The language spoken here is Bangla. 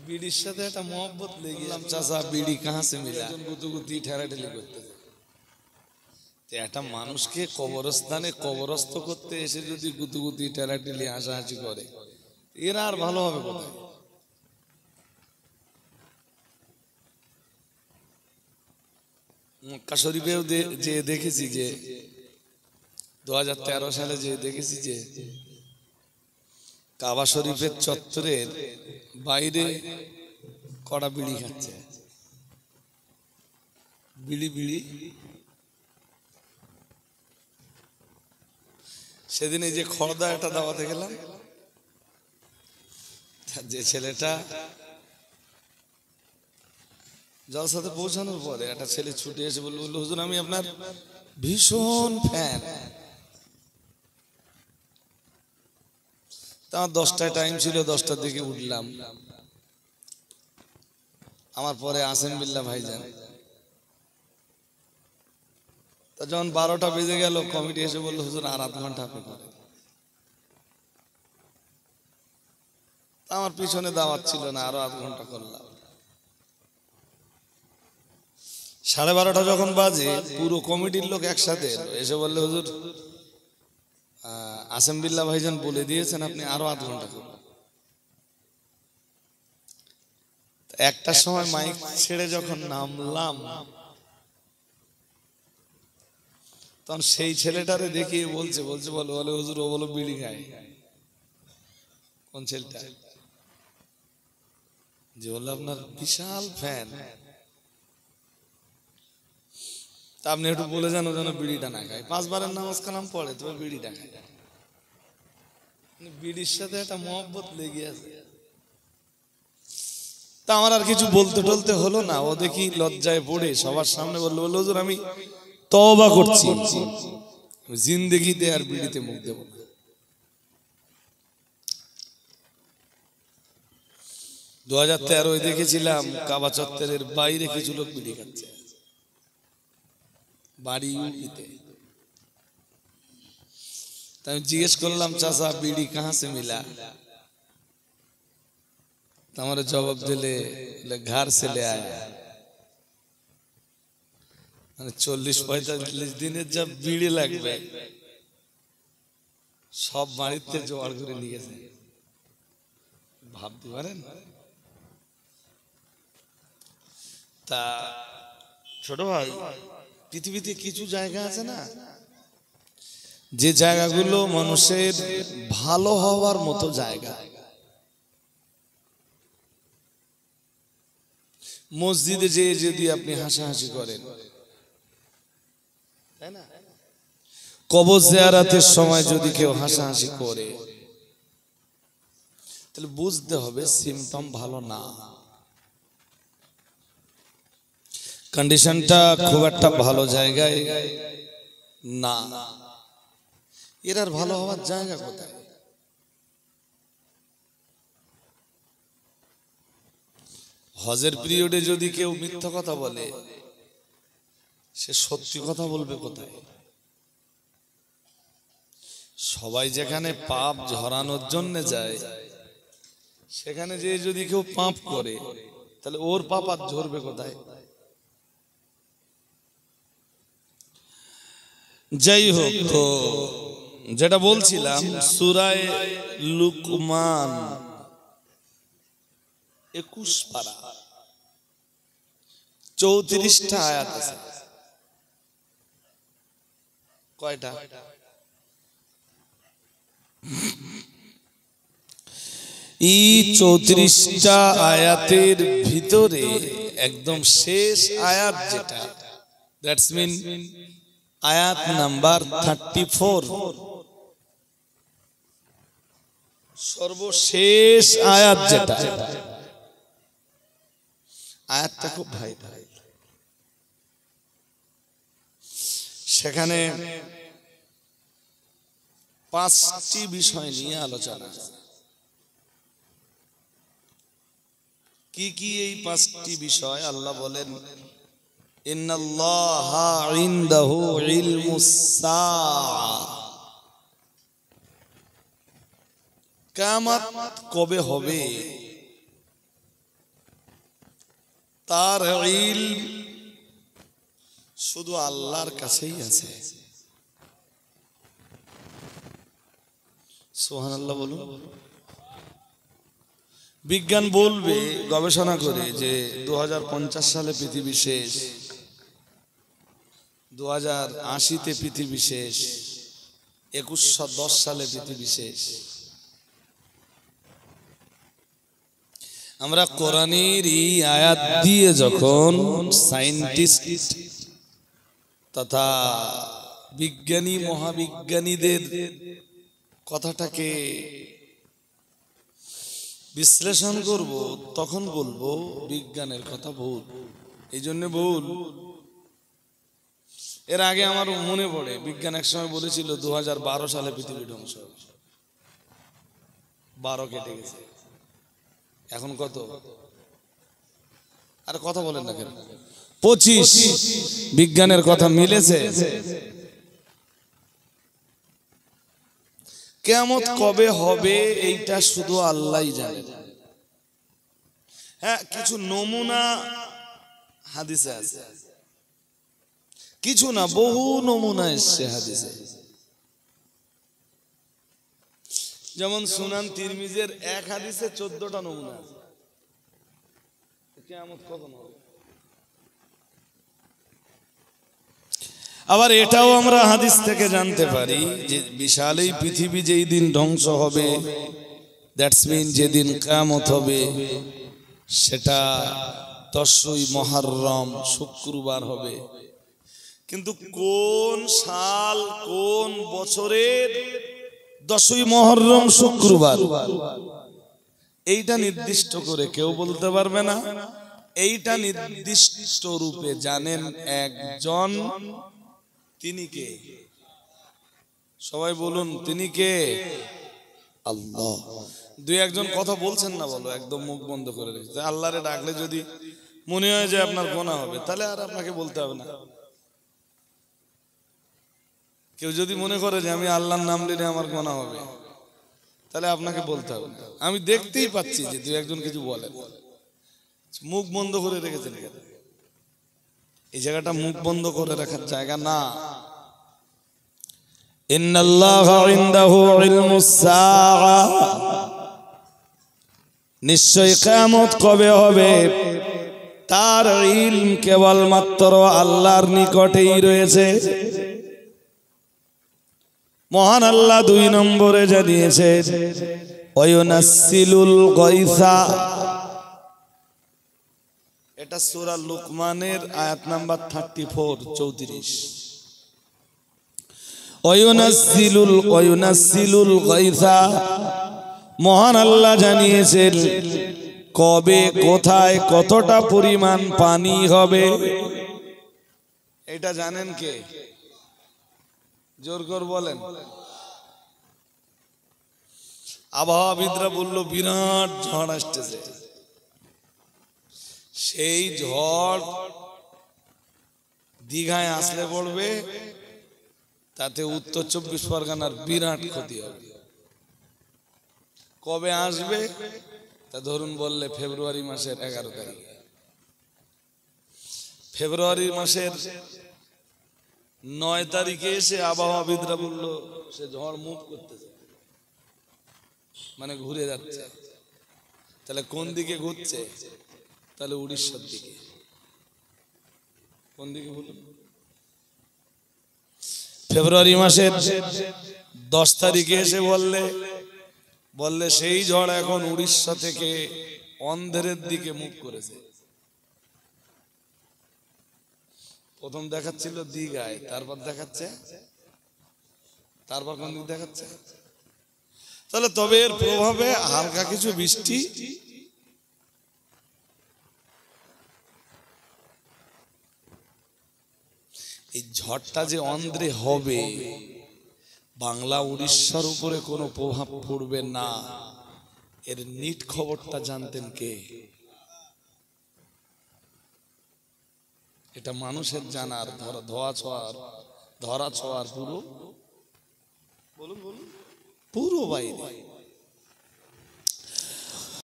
बीड़ी साथे একটা मोहब्बत লেগে গেলাম চাচা बीड़ी कहां से मिला গুতুগুতি ঠেলাঠেলি করতে তো একটা মানুষকে কবরস্থানে কবরস্থ করতে এসে যদি গুতুগুতি ঠেলাঠেলি হাসাহাসি করে এরা আর ভালো হবে কোথায় মক্কা শরীফেও যে দেখেছি যে 2013 সালে যে দেখেছি যে কাবা শরীফের চত্বরের বাইরে কড়া বিড়ি খাচ্ছে বিড়ি বিড়ি সেদিন এই যে খড়দা একটা দাওয়াতে গেলাম যে ছেলেটা জলসাতে পৌঁছানোর পরে একটা ছেলে ছুটে এসে বলল হুজুর আমি আপনার ভীষণ ফ্যান আমার 10টায় টাইম ছিল 10টার দিকে উঠলাম আমার পরে আসেন বিল্লাহ ভাইজান তা যখন 12টা বেজে গেল কমিটি এসে বলল হুজুর আর আধ ঘন্টা আপনি করেন আমার পিছনে দাওয়াত ছিল না আরো আধ ঘন্টা করলাম 12:30 যখন বাজে পুরো কমিটির লোক একসাথে এসে বললে হুজুর আসেম বিল্লাহ ভাইজান বলে দিয়েছেন আপনি আরো আধ ঘন্টা করবেন একটার সময় মাইক ছেড়ে যখন নামলাম তখন সেই ছেলেটারে দেখিয়ে বলছে বলে হুজুর ও বলো বিড়ি খায় কোন ছেলেটা যে বললো আপনার বিশাল ফ্যান তা আপনি একটু বলে জানো যেন বিড়িটা না খায় 5 বারের নামাজ কালাম পড়ে তবে বিড়িটা খায় বিড়ির সাথে একটা মহব্বত লেগে আছে তা আমার আর কিছু বলতে টলতে হলো না ও দেখি লজ্জায় পড়ে সবার সামনে বললো হুজুর আমি তওবা করছি জিন্দেগিতে আর বিড়িতে মুখ দেব না 2013 দেখেছিলাম কাবা চত্বরের বাইরে কিছু লোক বিড়ি খাচ্ছে বাড়ি ইউপিতে তাই জিজ্ঞেস করলাম চাচা बीड़ी कहां से मिला हमारे जवाब दिले घर से ले आया মানে 40-45 দিনের যা বিড়ি লাগবে সব বাড়িতে জোগাড় করে নিয়ে গেছে ভাবতে পারেন তা ছোট ভাই পৃথিবীতে কিছু জায়গা আছে না যে জায়গাগুলো মানুষের ভালো হওয়ার মতো জায়গা মসজিদে যে যদি আপনি হাসাহাসি করেন তাই না কবর জিয়ারতের সময় যদি কেউ হাসাহাসি করে তাহলে বুঝতে হবে সিম্পটম ভালো না কন্ডিশনটা খুব একটা ভালো জায়গায় না এর আর ভালো হওয়ার জায়গা কোথায় হজের পিরিয়ডে যদি কেউ মিথ্যা কথা বলে সে সত্যি কথা বলবে কোথায় সবাই যেখানে পাপ ঝরানোর জন্য যায় সেখানে যে যদি কেউ পাপ করে তাহলে ওর পাপ আর ঝরবে কোথায় যাই হোক তো যেটা বলছিলাম সূরা লুকমান 21 পারা 34টা আয়াত আছে কয়টা এই 34টা আয়াতের ভিতরে একদম শেষ আয়াত যেটা দ্যাটস মিন আয়াত নাম্বার 34 সর্বশেষ আয়াত যেটা আয়াতটা খুব ভাই সেখানে 5টি বিষয় নিয়ে আলোচনা কি কি এই 5টি বিষয় আল্লাহ বলেন ইন্নাল্লাহা ইনদাহু ইলমুস সাআ কিয়ামত কবে হবে তার ইলম শুধু আল্লাহর কাছেই আছে। সুবহানাল্লাহ বলুন। বিজ্ঞান বলবে গবেষণা করে যে 2050 সালে পৃথিবী শেষ, 2080-তে পৃথিবী শেষ, 2110 সালে পৃথিবী শেষ। আমরা কোরআনের এই আয়াত দিয়ে যখন সায়েন্টিস্ট তথা বিজ্ঞানী মহাবিজ্ঞানীদের কথাটাকে বিশ্লেষণ করব, তখন বলবো বিজ্ঞানের কথা ভুল। এই জন্য ভুল, এর আগে আমার মনে পড়ে বিজ্ঞান এক সময় বলেছিল 2012 সালে পৃথিবী ধ্বংস হবে। 12 কেটে গেছে, এখন কত? আর কথা বলেন না কেন? 25। বিজ্ঞানের কথা মিলেছে। কিয়ামত কবে হবে এইটা শুধু আল্লাহই জানে। হ্যাঁ, কিছু নমুনা হাদিসে আছে, কিছু না, বহু নমুনা এসছে হাদিসে। যেমন সুনান তিরমিজির এক হাদিসে 14টা নমুনা আছে কিয়ামত কখন হবে। আবার এটাও আমরা হাদিস থেকে জানতে পারি যে বিশাল এই পৃথিবী যেই দিন ধ্বংস হবে, দ্যাটস মিন যেদিন কিয়ামত হবে, সেটা 10ই মুহররম শুক্রবার হবে। কিন্তু কোন সাল কোন বছরের 10ই মুহররম শুক্রবার এইটা নির্দিষ্ট করে কেউ বলতে পারবে না। এইটা নির্দিষ্ট রূপে জানেন একজন, তিনি কে? সবাই বলুন, তিনি কে? আল্লাহ। দুই একজন কথা বলছেন না, বলো, একদম মুখ বন্ধ করে রেখেছে। আল্লাহরে ডাকলে যদি মনে হয় যে আপনার গুনাহ হবে, তাহলে আর আপনাকে বলতে হবে না। কেউ যদি মনে করে যে আমি আল্লাহর নাম নিলে আমার গুনাহ হবে, তাহলে আপনাকে বলতে হবে না। আমি দেখতেই পাচ্ছি যে দুই একজন কিছু বলেন, মুখ বন্ধ করে রেখেছেন। এই জায়গাটা মুখ বন্ধ করে রাখার জায়গা না। ইন্নাল্লাহা ইনদাহু ইলমুস সাআ, নিশ্চয় কিয়ামত কবে হবে তার ইলম কেবলমাত্র আল্লাহর নিকটেই রয়েছে। মহান আল্লাহ 2 নম্বরে জানিয়েছে ওয়ায়ুনাসসিলুল গায়সা। এটা সূরা লুকমানের আয়াত নাম্বার 34। ওয়ায়ুনাসসিলুল গায়সা, মহান আল্লাহ জানিয়েছেন কবে, কোথায়, কতটা পরিমাণ পানি হবে। এটা জানেন কে? জোর করে বলেন। আবহাওয়াবিদরা বলল বিরাট ঝড় আসতেছে। সেই ঝড় দীঘায় আসলে পড়বে, তাতে উত্তর 24 পরগনার বিরাট ক্ষতি হবে। কবে আসবে তা ধরুন বললে ফেব্রুয়ারি মাসের 11 তারিখ। ফেব্রুয়ারি মাসের 9 তারিখে এসে আবহাওয়াবিদরা বলল সে ঝড় মুভ করতেছে, মানে ঘুরে যাচ্ছে। তাহলে কোন দিকে ঘুরছে? তাহলে উড়িষ্যার দিকে। কোন দিকে বলুন? ফেব্রুয়ারি মাসের 10 তারিখে এসে বললে সেই ঝড় এখন উড়িষ্যা থেকে অন্ধ্রের দিকে মুভ করেছে। প্রথম দেখাচ্ছিল দীঘায়, তারপর দেখাচ্ছে, তারপর কোন দিক দেখাচ্ছে? তাহলে তবে এর প্রভাবে হালকা কিছু বৃষ্টি, এই ঝড়টা যে অন্ধ্রে হবে, বাংলা উড়িষ্যার উপরে কোনো প্রভাব পড়বে না। এর নিট খবরটা জানতেন কে? এটা মানুষের জানার ধরা ছোঁয়ার পুরো, বলুন পুরো বাইরে।